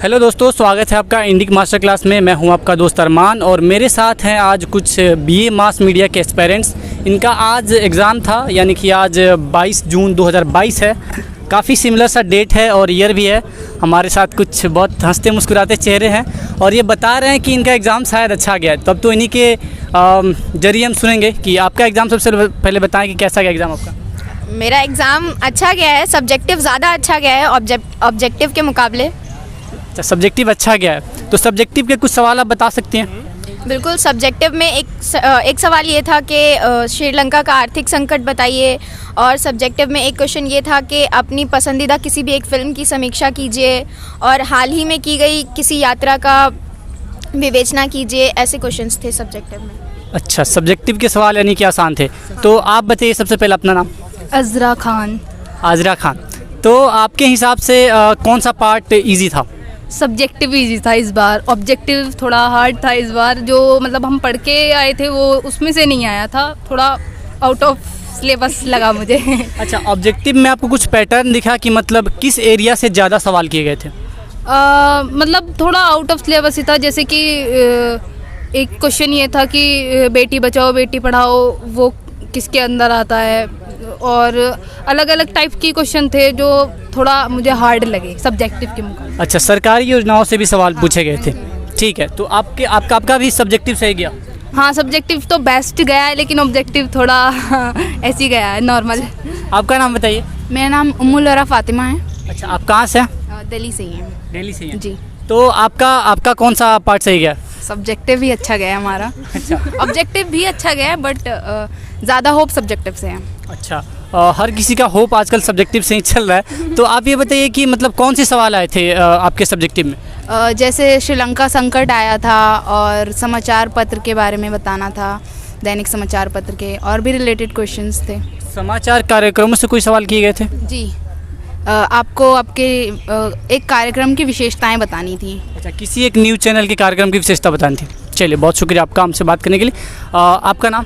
Hello दोस्तों, स्वागत है आपका इंडिक मास्टर क्लास में। मैं हूं आपका दोस्त अरमान और मेरे साथ हैं आज कुछ बीए मास मीडिया के एस्पेरेंट्स। इनका आज एग्ज़ाम था, यानी कि आज 22 जून 2022 है। काफ़ी सिमिलर सा डेट है और ईयर भी है। हमारे साथ कुछ बहुत हंसते मुस्कुराते चेहरे हैं और ये बता रहे हैं कि इनका एग्ज़ाम शायद अच्छा गया है। तब तो इन्हीं के जरिए हम सुनेंगे कि आपका एग्ज़ाम सबसे पहले बताएं कि कैसा गया एग्ज़ाम आपका। मेरा एग्ज़ाम अच्छा गया है, सब्जेक्टिव ज़्यादा अच्छा गया है ऑब्जेक्टिव के मुकाबले। अच्छा, सब्जेक्टिव अच्छा गया है, तो सब्जेक्टिव के कुछ सवाल आप बता सकते हैं? बिल्कुल। सब्जेक्टिव में एक सवाल ये था कि श्रीलंका का आर्थिक संकट बताइए, और सब्जेक्टिव में एक क्वेश्चन ये था कि अपनी पसंदीदा किसी भी एक फ़िल्म की समीक्षा कीजिए और हाल ही में की गई किसी यात्रा का विवेचना कीजिए। ऐसे क्वेश्चंस थे सब्जेक्टिव में। अच्छा, सब्जेक्टिव के सवाल यानी कि आसान थे। तो आप बताइए सबसे पहले अपना नाम। अज़रा खान। आज़रा खान। तो आपके हिसाब से कौन सा पार्ट इजी था? सब्जेक्टिव इजी था इस बार, ऑब्जेक्टिव थोड़ा हार्ड था इस बार। जो मतलब हम पढ़ के आए थे वो उसमें से नहीं आया था, थोड़ा आउट ऑफ सिलेबस लगा मुझे। अच्छा, ऑब्जेक्टिव में आपको कुछ पैटर्न दिखा कि मतलब किस एरिया से ज़्यादा सवाल किए गए थे? मतलब थोड़ा आउट ऑफ सिलेबस ही था। जैसे कि एक क्वेश्चन ये था कि बेटी बचाओ बेटी पढ़ाओ वो किसके अंदर आता है, और अलग अलग टाइप की क्वेश्चन थे जो थोड़ा मुझे हार्ड लगे सब्जेक्टिव के मुकाबले। अच्छा, सरकारी योजनाओं से भी सवाल पूछे गए थे। ठीक है, तो आपका भी सब्जेक्टिव सही गया? हाँ, सब्जेक्टिव तो बेस्ट गया है, लेकिन ऑब्जेक्टिव थोड़ा ऐसे ही गया है, नॉर्मल। आपका नाम बताइए। मेरा नाम उम्मुल अरा फातिमा है। अच्छा, आप कहाँ से हैं? दिल्ली से ही है। दिल्ली से हैं जी। तो आपका कौन सा पार्ट सही गया? सब्जेक्टिव भी अच्छा गया है हमारा। अच्छा, ऑब्जेक्टिव भी अच्छा गया है, बट ज़्यादा होप सब्जेक्टिव से है। अच्छा। हर किसी का होप आजकल सब्जेक्टिव से ही चल रहा है। तो आप ये बताइए कि मतलब कौन से सवाल आए थे आपके सब्जेक्टिव में? जैसे श्रीलंका संकट आया था, और समाचार पत्र के बारे में बताना था, दैनिक समाचार पत्र के, और भी रिलेटेड क्वेश्चंस थे। समाचार कार्यक्रमों से कोई सवाल किए गए थे? जी। आपको आपके एक कार्यक्रम की विशेषताएं बतानी थी। अच्छा, किसी एक न्यूज़ चैनल के कार्यक्रम की विशेषता बतानी थी। चलिए, बहुत शुक्रिया आपका हमसे बात करने के लिए। आपका नाम?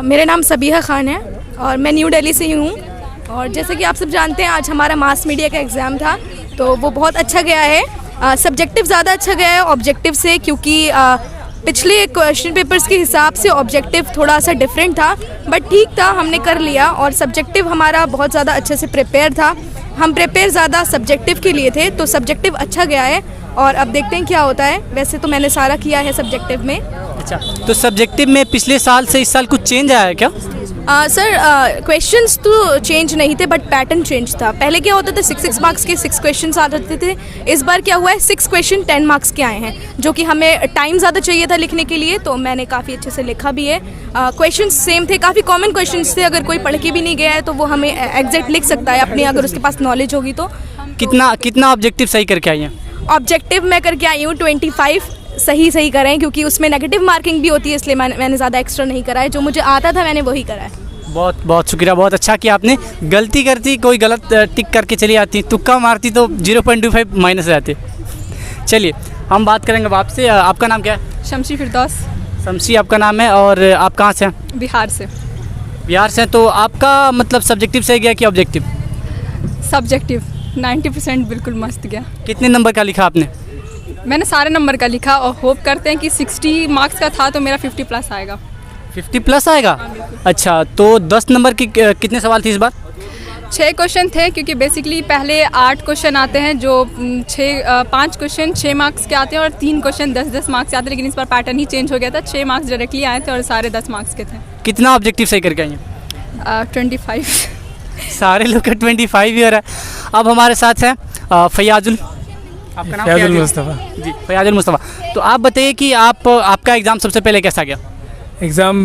मेरा नाम सबीहा खान है और मैं न्यू दिल्ली से ही हूँ। और जैसे कि आप सब जानते हैं, आज हमारा मास मीडिया का एग्ज़ाम था, तो वो बहुत अच्छा गया है। सब्जेक्टिव ज़्यादा अच्छा गया है ऑब्जेक्टिव से, क्योंकि पिछले क्वेश्चन पेपर्स के हिसाब से ऑब्जेक्टिव थोड़ा सा डिफरेंट था, बट ठीक था, हमने कर लिया। और सब्जेक्टिव हमारा बहुत ज़्यादा अच्छे से प्रिपेयर था। हम प्रिपेयर ज़्यादा सब्जेक्टिव के लिए थे, तो सब्जेक्टिव अच्छा गया है। और अब देखते हैं क्या होता है। वैसे तो मैंने सारा किया है सब्जेक्टिव में। अच्छा, तो सब्जेक्टिव में पिछले साल से इस साल कुछ चेंज आया है क्या? सर, क्वेश्चंस तो चेंज नहीं थे, बट पैटर्न चेंज था। पहले क्या होता था, 6 मार्क्स के 6 क्वेश्चन आ जाते थे। इस बार क्या हुआ है, 6 क्वेश्चन 10 मार्क्स के आए हैं, जो कि हमें टाइम ज़्यादा चाहिए था लिखने के लिए, तो मैंने काफ़ी अच्छे से लिखा भी है। क्वेश्चन सेम थे, काफ़ी कॉमन क्वेश्चन थे। अगर कोई पढ़ के भी नहीं गया है तो वो हमें एग्जैक्ट लिख सकता है अपनी, अगर उसके पास नॉलेज होगी तो। कितना ऑब्जेक्टिव सही करके आई हैं? ऑब्जेक्टिव मैं करके आई हूँ 25 सही करें, क्योंकि उसमें नेगेटिव मार्किंग भी होती है, इसलिए मैंने ज़्यादा एक्स्ट्रा नहीं करा है। जो मुझे आता था मैंने वही करा है। बहुत बहुत शुक्रिया, बहुत अच्छा कि आपने गलती करती कोई गलत टिक करके चली आती, तुक्का मारती तो 0.25 माइनस जाते। चलिए, हम बात करेंगे अब आपसे। आपका नाम क्या है? शमशी फिरदौस। शमशी आपका नाम है, और आप कहाँ से हैं? बिहार से। बिहार से हैं। तो आपका मतलब सब्जेक्टिव सही गया कि ऑब्जेक्टिव? सब्जेक्टिव 90% बिल्कुल मस्त गया। कितने नंबर का लिखा आपने? मैंने सारे नंबर का लिखा, और होप करते हैं कि 60 मार्क्स का था तो मेरा 50 प्लस आएगा। 50 प्लस आएगा? अच्छा, तो 10 नंबर की कितने सवाल थे इस बार? 6 क्वेश्चन थे, क्योंकि बेसिकली पहले 8 क्वेश्चन आते हैं, जो 5 क्वेश्चन 6 मार्क्स के आते हैं और 3 क्वेश्चन 10-10 मार्क्स के आते हैं। लेकिन इस बार पैटर्न ही चेंज हो गया था, 6 मार्क्स डायरेक्टली आए थे और सारे 10 मार्क्स के थे। कितना ऑब्जेक्टिव सही करके आई हैं? 25। सारे लोग का 25 ही हो रहा है। अब हमारे साथ हैं फयाजुल। आपका नाम? फयाजुल मुस्तफ़ा जी, फयाजुल मुस्तफ़ा। तो आप बताइए कि आपका एग्ज़ाम सबसे पहले कैसा गया? एग्ज़ाम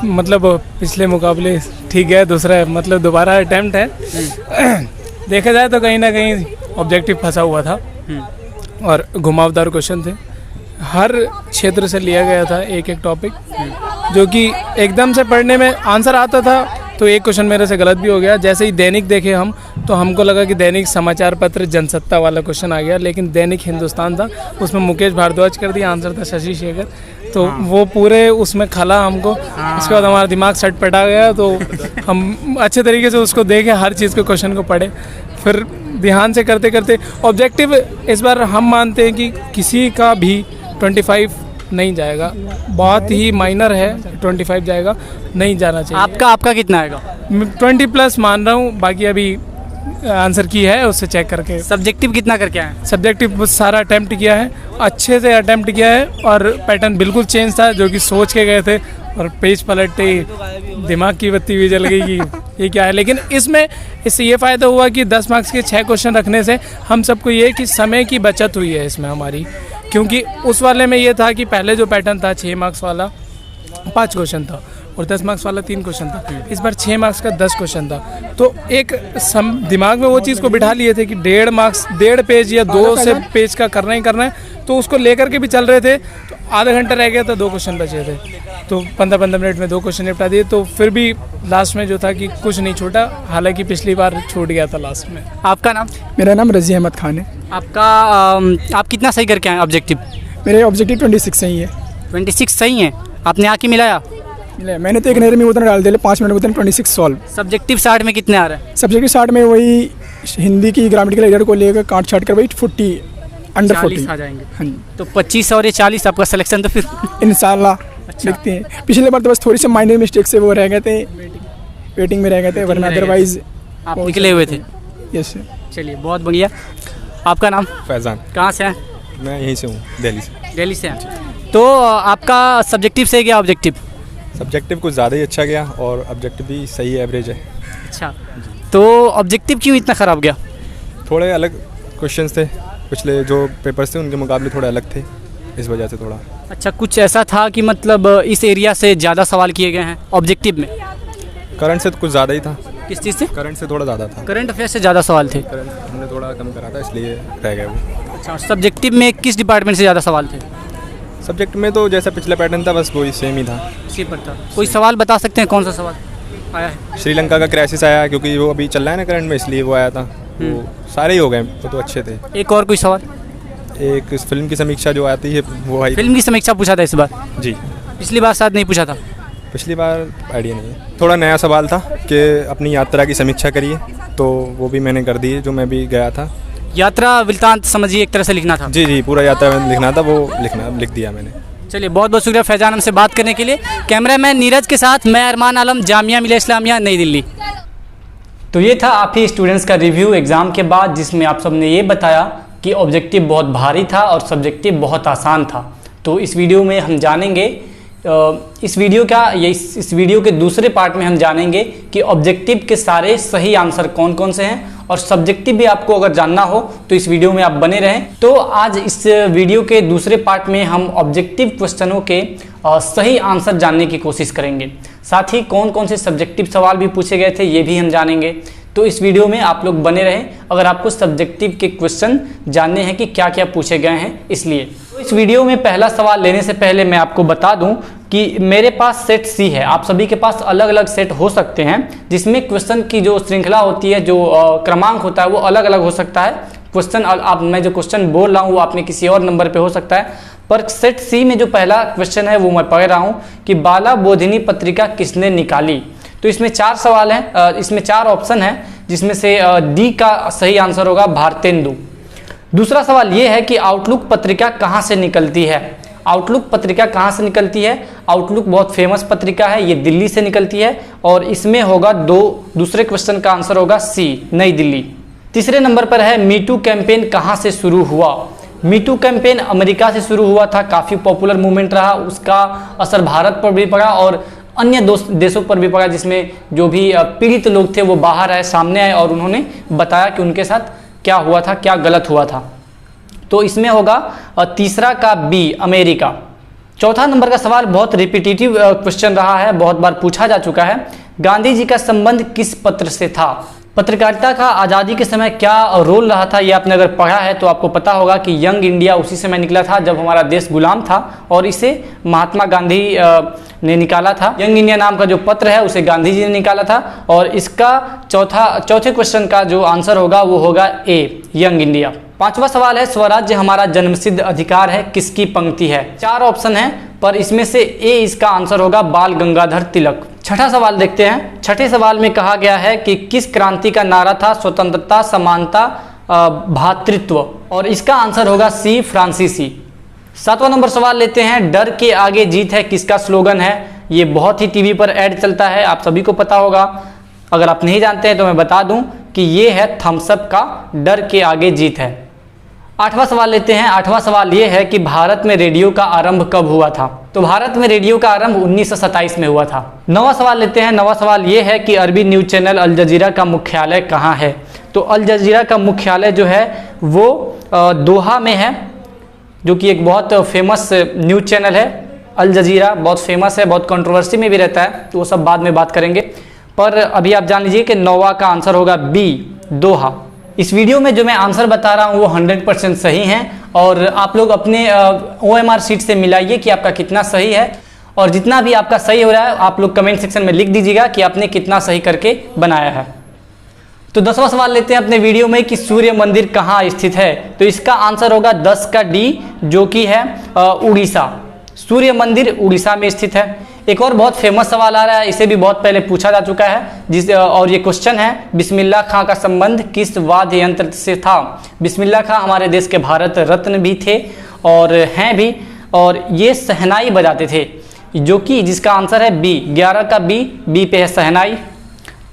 मतलब पिछले मुकाबले ठीक है, दूसरा मतलब दोबारा अटैम्प्ट है। देखा जाए तो कहीं ना कहीं ऑब्जेक्टिव फंसा हुआ था और घुमावदार क्वेश्चन थे। हर क्षेत्र से लिया गया था एक टॉपिक, जो कि एकदम से पढ़ने में आंसर आता था, तो एक क्वेश्चन मेरे से गलत भी हो गया। जैसे ही दैनिक देखे हम, तो हमको लगा कि दैनिक समाचार पत्र जनसत्ता वाला क्वेश्चन आ गया, लेकिन दैनिक हिंदुस्तान था, उसमें मुकेश भारद्वाज कर दिया, आंसर था शशि शेखर। तो वो पूरे उसमें खला हमको। उसके बाद हमारा दिमाग सटपटा गया, तो हम अच्छे तरीके से उसको देखें, हर चीज़ के क्वेश्चन को पढ़े, फिर ध्यान से करते करते ऑब्जेक्टिव इस बार हम मानते हैं कि किसी का भी 25 नहीं जाएगा, बहुत ही माइनर है, 25 जाएगा, नहीं जाना चाहिए। आपका कितना आएगा? 20 प्लस मान रहा हूँ, बाकी अभी आंसर की है उससे चेक करके। सब्जेक्टिव कितना करके आए? सब्जेक्टिव सारा अटैम्प्ट किया है, अच्छे से अटैम्प्ट किया है और पैटर्न बिल्कुल चेंज था, जो कि सोच के गए थे और पेज पलटते ही दिमाग की बत्ती भी जल गई कि ये क्या है। लेकिन इससे ये फ़ायदा हुआ कि 10 मार्क्स के 6 क्वेश्चन रखने से हम सबको ये कि समय की बचत हुई है इसमें हमारी, क्योंकि उस वाले में ये था कि पहले जो पैटर्न था 6 मार्क्स वाला 5 क्वेश्चन था और 10 मार्क्स वाला 3 क्वेश्चन था। इस बार 6 मार्क्स का 10 क्वेश्चन था, तो एक दिमाग में वो चीज़ को बिठा लिए थे कि 1.5 पेज या 2 से पेज का करना ही करना है, तो उसको लेकर के भी चल रहे थे। तो आधा घंटा रह गया था, 2 क्वेश्चन बचे थे, तो 15-15 मिनट में 2 क्वेश्चन निपटा दिए। तो फिर भी लास्ट में जो था कि कुछ नहीं छूटा, हालांकि पिछली बार छूट गया था लास्ट में। आपका नाम? मेरा नाम रज़ी अहमद खान है। आपका आप कितना सही करके आए ऑब्जेक्टिव? मेरे ऑब्जेक्टिव 26 सही है। 26 सही है। आपने आके मिलाया? मैंने तो एक नहर में उतना डाल दिया, 5 मिनट में उतना 26 सॉल्व। सब्जेक्टिव 60 में कितने आ रहे हैं? सब्जेक्टिव 60 में वही हिंदी की ग्रामेटिकल एरर को लेकर काट छाट कर वही 40 अंडर 40 आ जाएंगे। हाँ जी, तो 25 और ये 40 आपका सिलेक्शन तो फिर इंशाल्लाह देखते हैं। पिछले बार तो बस थोड़ी सी माइनर मिस्टेक से वो रह गए थे, वेटिंग में रह गए थे, वरना अदरवाइज आप निकले हुए थे। यस। चलिए बहुत बढ़िया। आपका नाम? फैज़ान। कहाँ से हैं? मैं यहीं से हूँ, दिल्ली से। दिल्ली से हैं। तो आपका सब्जेक्टिव से गया ऑब्जेक्टिव? सब्जेक्टिव कुछ ज़्यादा ही अच्छा गया और ऑब्जेक्टिव भी सही एवरेज है। अच्छा, तो ऑब्जेक्टिव क्यों इतना ख़राब गया? थोड़े अलग क्वेश्चंस थे, पिछले जो पेपर्स थे उनके मुकाबले थोड़े अलग थे, इस वजह से थोड़ा। अच्छा, कुछ ऐसा था कि मतलब इस एरिया से ज़्यादा सवाल किए गए हैं ऑब्जेक्टिव में? करंट से तो कुछ ज़्यादा ही था। किस चीज़ से? करंट से थोड़ा ज़्यादा था। करंट अफेयर से ज़्यादा सवाल थे। करंट हमने थोड़ा कम करा था, इसलिए रह गए वो। अच्छा, सब्जेक्टिव में किस डिपार्टमेंट से ज़्यादा सवाल थे? सब्जेक्ट में तो जैसा पिछला पैटर्न था बस वही सेम ही था। इसी पर था। कोई सवाल बता सकते हैं कौन सा सवाल आया है? श्रीलंका का क्राइसिस आया, क्योंकि वो अभी चल रहा है ना करंट में, इसलिए वो आया था। वो सारे ही हो गए, वो तो अच्छे थे। एक और कोई सवाल? एक इस फिल्म की समीक्षा जो आती है वो आई। फिल्म की समीक्षा पूछा था इस बार? जी। पिछली बार शायद नहीं पूछा था। पिछली बार आइडिया नहीं है। थोड़ा नया सवाल था कि अपनी यात्रा की समीक्षा करिए, तो वो भी मैंने कर दी, जो मैं भी गया था। यात्रा वृत्तांत समझिए एक तरह से लिखना था। जी जी, पूरा यात्रा लिखना था, वो लिख दिया मैंने। चलिए बहुत बहुत शुक्रिया फैजान हमसे बात करने के लिए। कैमरामैन नीरज के साथ मैं अरमान आलम, जामिया मिलिया इस्लामिया, नई दिल्ली। तो ये था आप ही स्टूडेंट्स का रिव्यू एग्ज़ाम के बाद, जिसमें आप सबने ये बताया कि ऑब्जेक्टिव बहुत भारी था और सब्जेक्टिव बहुत आसान था। तो इस वीडियो में हम जानेंगे इस वीडियो के दूसरे पार्ट में हम जानेंगे कि ऑब्जेक्टिव के सारे सही आंसर कौन कौन से हैं, और सब्जेक्टिव भी आपको अगर जानना हो तो इस वीडियो में आप बने रहें। तो आज इस वीडियो के दूसरे पार्ट में हम ऑब्जेक्टिव क्वेश्चनों के सही आंसर जानने की कोशिश करेंगे। साथ ही कौन कौन से सब्जेक्टिव सवाल भी पूछे गए थे ये भी हम जानेंगे। तो इस वीडियो में आप लोग बने रहें अगर आपको सब्जेक्टिव के क्वेश्चन जानने हैं कि क्या क्या पूछे गए हैं इसलिए। तो इस वीडियो में पहला सवाल लेने से पहले मैं आपको बता दूं कि मेरे पास सेट सी है, आप सभी के पास अलग अलग सेट हो सकते हैं, जिसमें क्वेश्चन की जो श्रृंखला होती है, जो क्रमांक होता है वो अलग अलग हो सकता है। क्वेश्चन मैं जो क्वेश्चन बोल रहा हूँ वो आप में किसी और नंबर पे हो सकता है, पर सेट सी में जो पहला क्वेश्चन है वो मैं पढ़ रहा हूँ कि बाला बोधिनी पत्रिका किसने निकाली। तो इसमें 4 सवाल हैं, इसमें 4 ऑप्शन हैं, जिसमें से डी का सही आंसर होगा भारतेंदु। दूसरा सवाल ये है कि आउटलुक पत्रिका कहाँ से निकलती है। आउटलुक पत्रिका कहाँ से निकलती है? आउटलुक बहुत फेमस पत्रिका है, ये दिल्ली से निकलती है, और इसमें होगा दूसरे क्वेश्चन का आंसर होगा सी, नई दिल्ली। तीसरे नंबर पर है मीटू कैंपेन कहाँ से शुरू हुआ। मीटू कैंपेन अमेरिका से शुरू हुआ था, काफ़ी पॉपुलर मूवमेंट रहा, उसका असर भारत पर भी पड़ा और अन्य देशों पर भी पड़ा, जिसमें जो भी पीड़ित लोग थे वो बाहर आए, सामने आए और उन्होंने बताया कि उनके साथ क्या हुआ था, क्या गलत हुआ था। तो इसमें होगा तीसरा का बी, अमेरिका। चौथा नंबर का सवाल बहुत रिपीटेटिव क्वेश्चन रहा है, बहुत बार पूछा जा चुका है। गांधी जी का संबंध किस पत्र से था? पत्रकारिता का आज़ादी के समय क्या रोल रहा था, ये आपने अगर पढ़ा है तो आपको पता होगा कि यंग इंडिया उसी समय निकला था जब हमारा देश गुलाम था, और इसे महात्मा गांधी ने निकाला था। यंग इंडिया नाम का जो पत्र है उसे गांधी जी ने निकाला था, और इसका चौथे क्वेश्चन का जो आंसर होगा वो होगा ए, यंग इंडिया। पांचवा सवाल है स्वराज्य हमारा जन्मसिद्ध अधिकार है किसकी पंक्ति है। 4 ऑप्शन है पर इसमें से ए इसका आंसर होगा बाल गंगाधर तिलक। छठा सवाल देखते हैं। छठे सवाल में कहा गया है कि किस क्रांति का नारा था स्वतंत्रता, समानता, भ्रातृत्व, और इसका आंसर होगा सी, फ्रांसीसी। सातवां नंबर सवाल लेते हैं। डर के आगे जीत है किसका स्लोगन है? ये बहुत ही टीवी पर ऐड चलता है, आप सभी को पता होगा। अगर आप नहीं जानते हैं तो मैं बता दूं कि ये है थम्स अप का डर के आगे जीत है। आठवां सवाल लेते हैं। आठवां सवाल ये है कि भारत में रेडियो का आरंभ कब हुआ था? तो भारत में रेडियो का आरंभ 1927 में हुआ था। नवां सवाल लेते हैं। नवां सवाल ये है कि अरबी न्यूज चैनल अल जजीरा का मुख्यालय कहाँ है? तो अल जजीरा का मुख्यालय जो है वो दोहा में है, जो कि एक बहुत फेमस न्यूज चैनल है। अल जजीरा बहुत फेमस है, बहुत कंट्रोवर्सी में भी रहता है, तो वो सब बाद में बात करेंगे। पर अभी आप जान लीजिए कि नौवा का आंसर होगा बी, दोहा। इस वीडियो में जो मैं आंसर बता रहा हूँ वो 100% सही हैं, और आप लोग अपने OMR शीट से मिलाइए कि आपका कितना सही है, और जितना भी आपका सही हो रहा है आप लोग कमेंट सेक्शन में लिख दीजिएगा कि आपने कितना सही करके बनाया है। तो 10वां सवाल लेते हैं अपने वीडियो में कि सूर्य मंदिर कहाँ स्थित है? तो इसका आंसर होगा 10 का डी, जो कि है उड़ीसा। सूर्य मंदिर उड़ीसा में स्थित है। एक और बहुत फेमस सवाल आ रहा है, इसे भी बहुत पहले पूछा जा चुका है, और ये क्वेश्चन है, बिस्मिल्लाह खां का संबंध किस वाद्य यंत्र से था? बिस्मिल्लाह खां हमारे देश के भारत रत्न भी थे और हैं भी, और ये शहनाई बजाते थे, जो कि जिसका आंसर है बी। 11 का बी पे है शहनाई,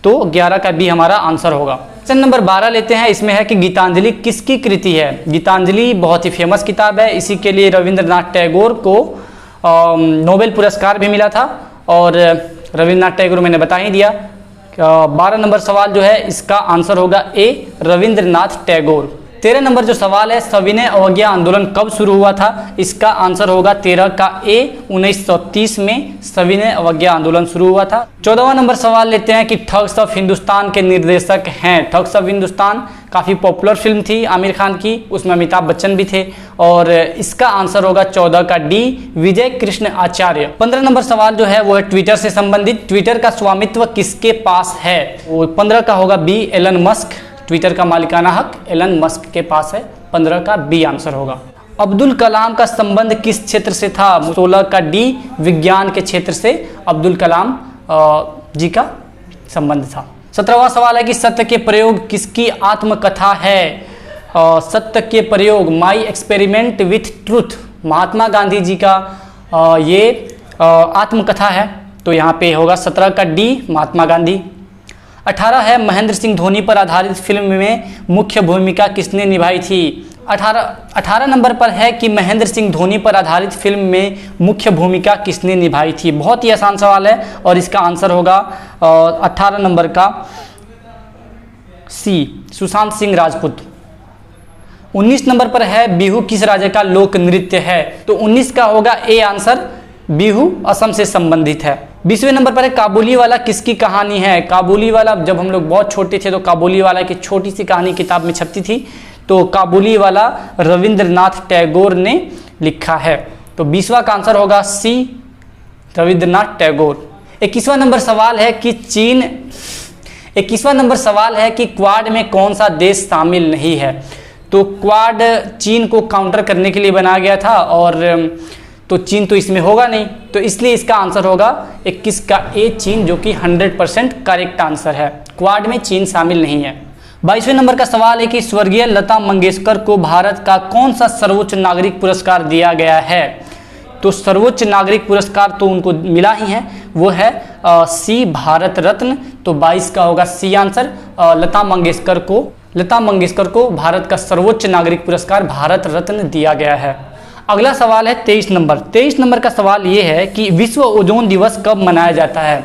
तो 11 का बी हमारा आंसर होगा। क्वेश्चन नंबर 12 लेते हैं। इसमें है कि गीतांजलि किसकी कृति है? गीतांजलि बहुत ही फेमस किताब है, इसी के लिए रविंद्रनाथ टैगोर को नोबेल पुरस्कार भी मिला था, और रविंद्रनाथ टैगोर मैंने बता ही दिया। 12 नंबर सवाल जो है इसका आंसर होगा ए, रविंद्रनाथ टैगोर। 13 नंबर जो सवाल है, सविनय अवज्ञा आंदोलन कब शुरू हुआ था? इसका आंसर होगा 13 का ए, 1930 में सविनय अवज्ञा आंदोलन शुरू हुआ था। 14वां नंबर सवाल लेते हैं कि ठग्स ऑफ हिंदुस्तान के निर्देशक हैं। ठग्स ऑफ हिंदुस्तान काफ़ी पॉपुलर फिल्म थी आमिर खान की, उसमें अमिताभ बच्चन भी थे, और इसका आंसर होगा 14 का डी, विजय कृष्ण आचार्य। 15 नंबर सवाल जो है वो है ट्विटर से संबंधित। ट्विटर का स्वामित्व किसके पास है? वो 15 का होगा बी, एलन मस्क। ट्विटर का मालिकाना हक एलन मस्क के पास है, 15 का बी आंसर होगा। अब्दुल कलाम का संबंध किस क्षेत्र से था? 16 का डी, विज्ञान के क्षेत्र से अब्दुल कलाम जी का संबंध था। 17वां सवाल है कि सत्य के प्रयोग किसकी आत्मकथा है? सत्य के प्रयोग, my experiment with truth, Mahatma Gandhi ji का ये आत्मकथा है, तो यहाँ पे होगा 17 का डी, महात्मा गांधी। 18 है महेंद्र सिंह धोनी पर आधारित फिल्म में मुख्य भूमिका किसने निभाई थी? 18 नंबर पर है कि महेंद्र सिंह धोनी पर आधारित फिल्म में मुख्य भूमिका किसने निभाई थी? बहुत ही आसान सवाल है, और इसका आंसर होगा 18 नंबर का सी, सुशांत सिंह राजपूत। 19 नंबर पर है बिहू किस राज्य का लोक नृत्य है? तो 19 का होगा ए आंसर, बिहू असम से संबंधित है। 20वें नंबर पर है काबुली वाला किसकी कहानी है? काबुली वाला, जब हम लोग बहुत छोटे थे तो काबुली वाला की छोटी सी कहानी किताब में छपती थी, तो काबुली वाला रविंद्रनाथ टैगोर ने लिखा है, तो 20वां का आंसर होगा सी, रविंद्रनाथ टैगोर। 21वां नंबर सवाल है कि 21वां नंबर सवाल है कि क्वाड में कौन सा देश शामिल नहीं है? तो क्वाड चीन को काउंटर करने के लिए बनाया गया था, और तो चीन तो इसमें होगा नहीं, तो इसलिए इसका आंसर होगा 21 का ए, चीन, जो कि 100% करेक्ट आंसर है। क्वाड में चीन शामिल नहीं है। 22वें नंबर का सवाल है कि स्वर्गीय लता मंगेशकर को भारत का कौन सा सर्वोच्च नागरिक पुरस्कार दिया गया है? तो सर्वोच्च नागरिक पुरस्कार तो उनको मिला ही है, वो है सी, भारत रत्न, तो 22 का होगा सी आंसर। लता मंगेशकर को भारत का सर्वोच्च नागरिक पुरस्कार भारत रत्न दिया गया है। अगला सवाल है 23 नंबर। 23 नंबर का सवाल ये है कि विश्व ओजोन दिवस कब मनाया जाता है?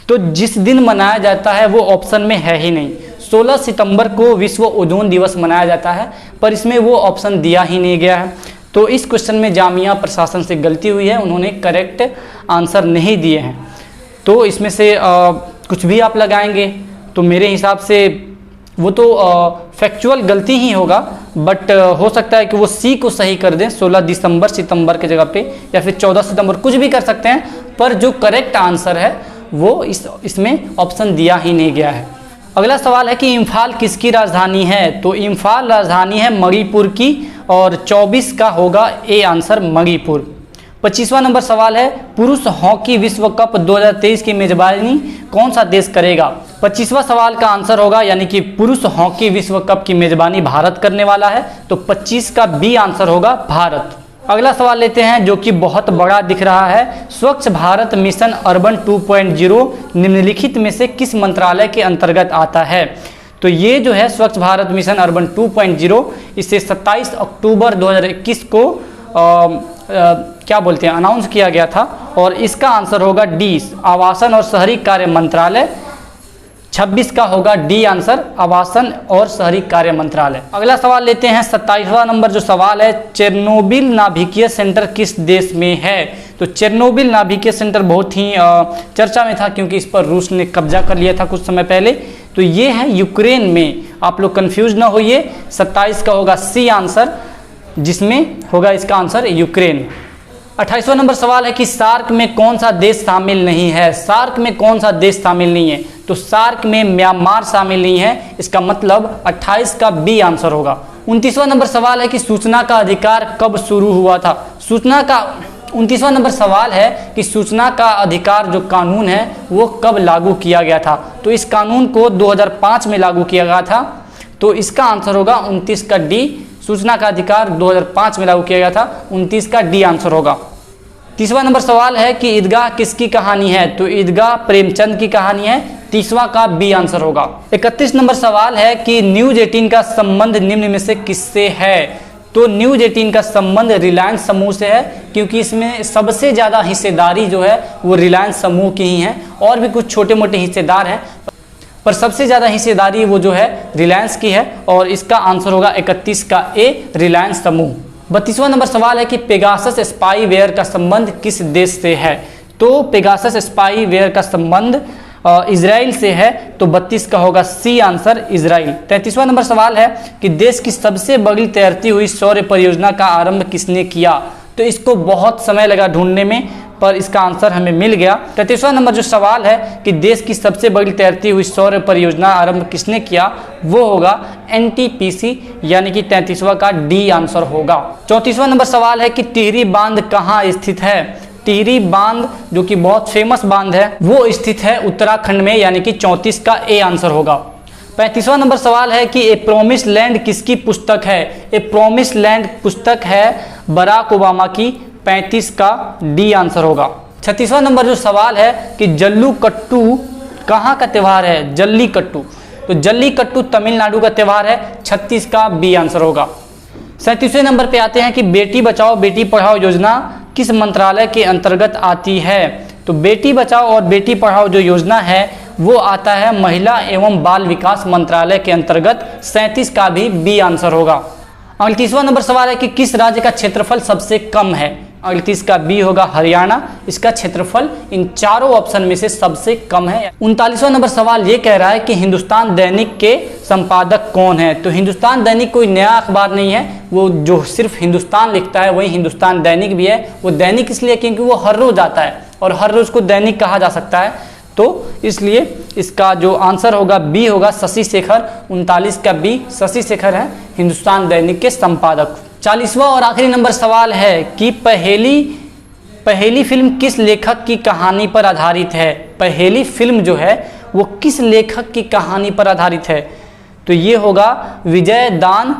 तो जिस दिन मनाया जाता है वो ऑप्शन में है ही नहीं। 16 सितंबर को विश्व ओजोन दिवस मनाया जाता है, पर इसमें वो ऑप्शन दिया ही नहीं गया है, तो इस क्वेश्चन में जामिया प्रशासन से गलती हुई है, उन्होंने करेक्ट आंसर नहीं दिए हैं। तो इसमें से कुछ भी आप लगाएंगे तो मेरे हिसाब से वो तो फैक्चुअल गलती ही होगा, बट हो सकता है कि वो सी को सही कर दें, 16 सितंबर के जगह पे, या फिर 14 सितंबर, कुछ भी कर सकते हैं, पर जो करेक्ट आंसर है वो इसमें ऑप्शन दिया ही नहीं गया है। अगला सवाल है कि इम्फाल किसकी राजधानी है? तो इम्फाल राजधानी है मणिपुर की, और 24 का होगा ए आंसर, मणिपुर। 25वां नंबर सवाल है, पुरुष हॉकी विश्व कप 2023 की मेजबानी कौन सा देश करेगा? 25वां सवाल का आंसर होगा, यानी कि पुरुष हॉकी विश्व कप की मेजबानी भारत करने वाला है, तो 25 का बी आंसर होगा भारत। अगला सवाल लेते हैं जो कि बहुत बड़ा दिख रहा है, स्वच्छ भारत मिशन अर्बन 2.0 निम्नलिखित में से किस मंत्रालय के अंतर्गत आता है? तो ये जो है स्वच्छ भारत मिशन अर्बन 2.0, इसे 27 अक्टूबर 2021 को क्या बोलते हैं अनाउंस किया गया था, और इसका आंसर होगा डी, आवासन और शहरी कार्य मंत्रालय। 26 का होगा डी आंसर, आवासन और शहरी कार्य मंत्रालय। अगला सवाल लेते हैं 27वां नंबर जो सवाल है, चेरनोबिल नाभिकीय सेंटर किस देश में है? तो चेरनोबिल नाभिकीय सेंटर बहुत ही चर्चा में था, क्योंकि इस पर रूस ने कब्जा कर लिया था कुछ समय पहले। तो ये है यूक्रेन में, आप लोग कंफ्यूज ना होइए। 27 का होगा सी आंसर, जिसमें होगा इसका आंसर यूक्रेन। 28वां नंबर सवाल है कि सार्क में कौन सा देश शामिल नहीं है? सार्क में कौन सा देश शामिल नहीं है? तो सार्क में म्यांमार शामिल नहीं है, इसका मतलब 28 का बी आंसर होगा। 29वां नंबर सवाल है कि सूचना का अधिकार कब शुरू हुआ था? 29वां नंबर सवाल है कि सूचना का अधिकार जो कानून है वो कब लागू किया गया था? तो इस कानून को 2005 में लागू किया गया था, तो इसका आंसर होगा 29 का डी। सूचना का अधिकार 2005 में लागू किया गया था, 29 का डी आंसर होगा। 30वां नंबर सवाल है कि ईदगाह किसकी कहानी है? तो ईदगाह प्रेमचंद की कहानी है, 30वां का बी आंसर होगा। 31 नंबर सवाल है कि न्यूज 18 का संबंध निम्न में से किससे है? तो न्यूज 18 का संबंध रिलायंस समूह से है, क्योंकि इसमें सबसे ज़्यादा हिस्सेदारी जो है वो रिलायंस समूह की ही है, और भी कुछ छोटे मोटे हिस्सेदार हैं, पर सबसे ज़्यादा हिस्सेदारी वो जो है रिलायंस की है, और इसका आंसर होगा 31 का ए, रिलायंस समूह। 32वां नंबर सवाल है कि पेगासस स्पाईवेयर का संबंध किस देश से है? तो पेगासस स्पाईवेयर का संबंध इजराइल से है, तो 32 का होगा सी आंसर, इजराइल। 33वां नंबर सवाल है कि देश की सबसे बड़ी तैरती हुई सौर परियोजना का आरंभ किसने किया? तो इसको बहुत समय लगा ढूंढने में, पर इसका आंसर हमें मिल गया। 33वां नंबर जो सवाल है कि देश की सबसे बड़ी तैरती हुई सौर परियोजना आरंभ किसने किया? वो होगा एनटीपीसी, यानी कि 33वां का डी आंसर होगा। 34वां नंबर सवाल है कि टिहरी बांध कहाँ स्थित है? टिहरी बांध जो कि बहुत फेमस बांध है वो स्थित है उत्तराखंड में, यानी कि 34 का ए आंसर होगा। 35वां नंबर सवाल है कि ए प्रोमिस लैंड किसकी पुस्तक है? ए प्रोमिस लैंड पुस्तक है बराक ओबामा की, 35 का डी आंसर होगा। 36वां नंबर जो सवाल है कि जल्लीकट्टू कहाँ का त्यौहार है? जल्लीकट्टू, तो जल्लीकट्टू तमिलनाडु का त्यौहार है, 36 का बी आंसर होगा। 37वें नंबर पे आते हैं कि बेटी बचाओ बेटी पढ़ाओ योजना किस मंत्रालय के अंतर्गत आती है? तो बेटी बचाओ और बेटी पढ़ाओ जो योजना है वो आता है महिला एवं बाल विकास मंत्रालय के अंतर्गत, 37 का भी बी आंसर होगा। 38वां नंबर सवाल है कि किस राज्य का क्षेत्रफल सबसे कम है? 38 का बी होगा हरियाणा, इसका क्षेत्रफल इन चारों ऑप्शन में से सबसे कम है। 39वां नंबर सवाल ये कह रहा है कि हिंदुस्तान दैनिक के संपादक कौन है? तो हिंदुस्तान दैनिक कोई नया अखबार नहीं है, वो जो सिर्फ हिंदुस्तान लिखता है वही हिंदुस्तान दैनिक भी है। वो दैनिक इसलिए क्योंकि वो हर रोज आता है, और हर रोज को दैनिक कहा जा सकता है, तो इसलिए इसका जो आंसर होगा बी होगा शशि शेखर, 39 का बी शशि शेखर है हिंदुस्तान दैनिक के संपादक। 40वां और आखिरी नंबर सवाल है कि पहली फिल्म किस लेखक की कहानी पर आधारित है? पहली फिल्म जो है वो किस लेखक की कहानी पर आधारित है? तो ये होगा विजय दान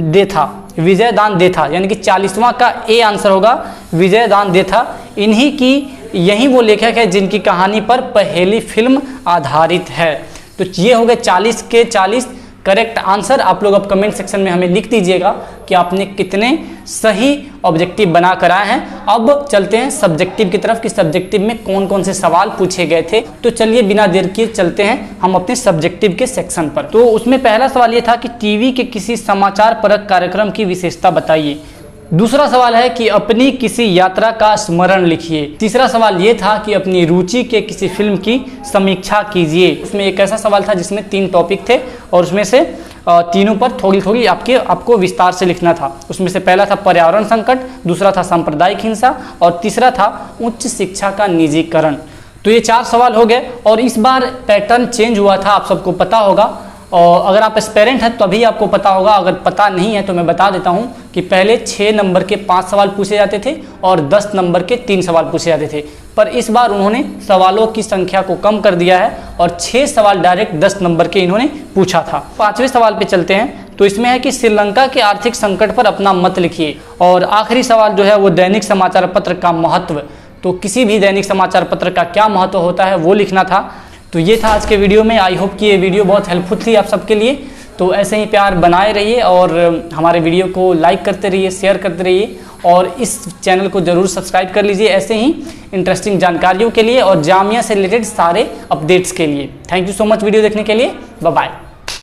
देथा, विजय दान देथा, यानी कि 40वां का ए आंसर होगा विजय दान देथा। इन्हीं की यही वो लेखक है जिनकी कहानी पर पहली फिल्म आधारित है। तो ये हो गए 40 के 40 करेक्ट आंसर। आप लोग अब कमेंट सेक्शन में हमें लिख दीजिएगा कि आपने कितने सही ऑब्जेक्टिव बना कर आए हैं। अब चलते हैं सब्जेक्टिव की तरफ कि सब्जेक्टिव में कौन कौन से सवाल पूछे गए थे। तो चलिए बिना देर किए चलते हैं हम अपने सब्जेक्टिव के सेक्शन पर। तो उसमें पहला सवाल ये था कि टीवी के किसी समाचार परक कार्यक्रम की विशेषता बताइए। दूसरा सवाल है कि अपनी किसी यात्रा का स्मरण लिखिए। तीसरा सवाल ये था कि अपनी रुचि के किसी फिल्म की समीक्षा कीजिए। उसमें एक ऐसा सवाल था जिसमें 3 टॉपिक थे और उसमें से तीनों पर थोड़ी थोड़ी आपको विस्तार से लिखना था। उसमें से पहला था पर्यावरण संकट, दूसरा था सांप्रदायिक हिंसा और तीसरा था उच्च शिक्षा का निजीकरण। तो ये 4 सवाल हो गए और इस बार पैटर्न चेंज हुआ था, आप सबको पता होगा। और अगर आप एस्पेरेंट हैं तो अभी आपको पता होगा, अगर पता नहीं है तो मैं बता देता हूं कि पहले 6 नंबर के 5 सवाल पूछे जाते थे और 10 नंबर के 3 सवाल पूछे जाते थे। पर इस बार उन्होंने सवालों की संख्या को कम कर दिया है और 6 सवाल डायरेक्ट 10 नंबर के इन्होंने पूछा था। 5वें सवाल पे चलते हैं। तो इसमें है कि श्रीलंका के आर्थिक संकट पर अपना मत लिखिए। और आखिरी सवाल जो है वो दैनिक समाचार पत्र का महत्व। तो किसी भी दैनिक समाचार पत्र का क्या महत्व होता है वो लिखना था। तो ये था आज के वीडियो में। आई होप कि ये वीडियो बहुत हेल्पफुल थी आप सबके लिए। तो ऐसे ही प्यार बनाए रहिए और हमारे वीडियो को लाइक करते रहिए, शेयर करते रहिए और इस चैनल को ज़रूर सब्सक्राइब कर लीजिए ऐसे ही इंटरेस्टिंग जानकारियों के लिए और जामिया से रिलेटेड सारे अपडेट्स के लिए। Thank you so much video देखने के लिए। Bye bye.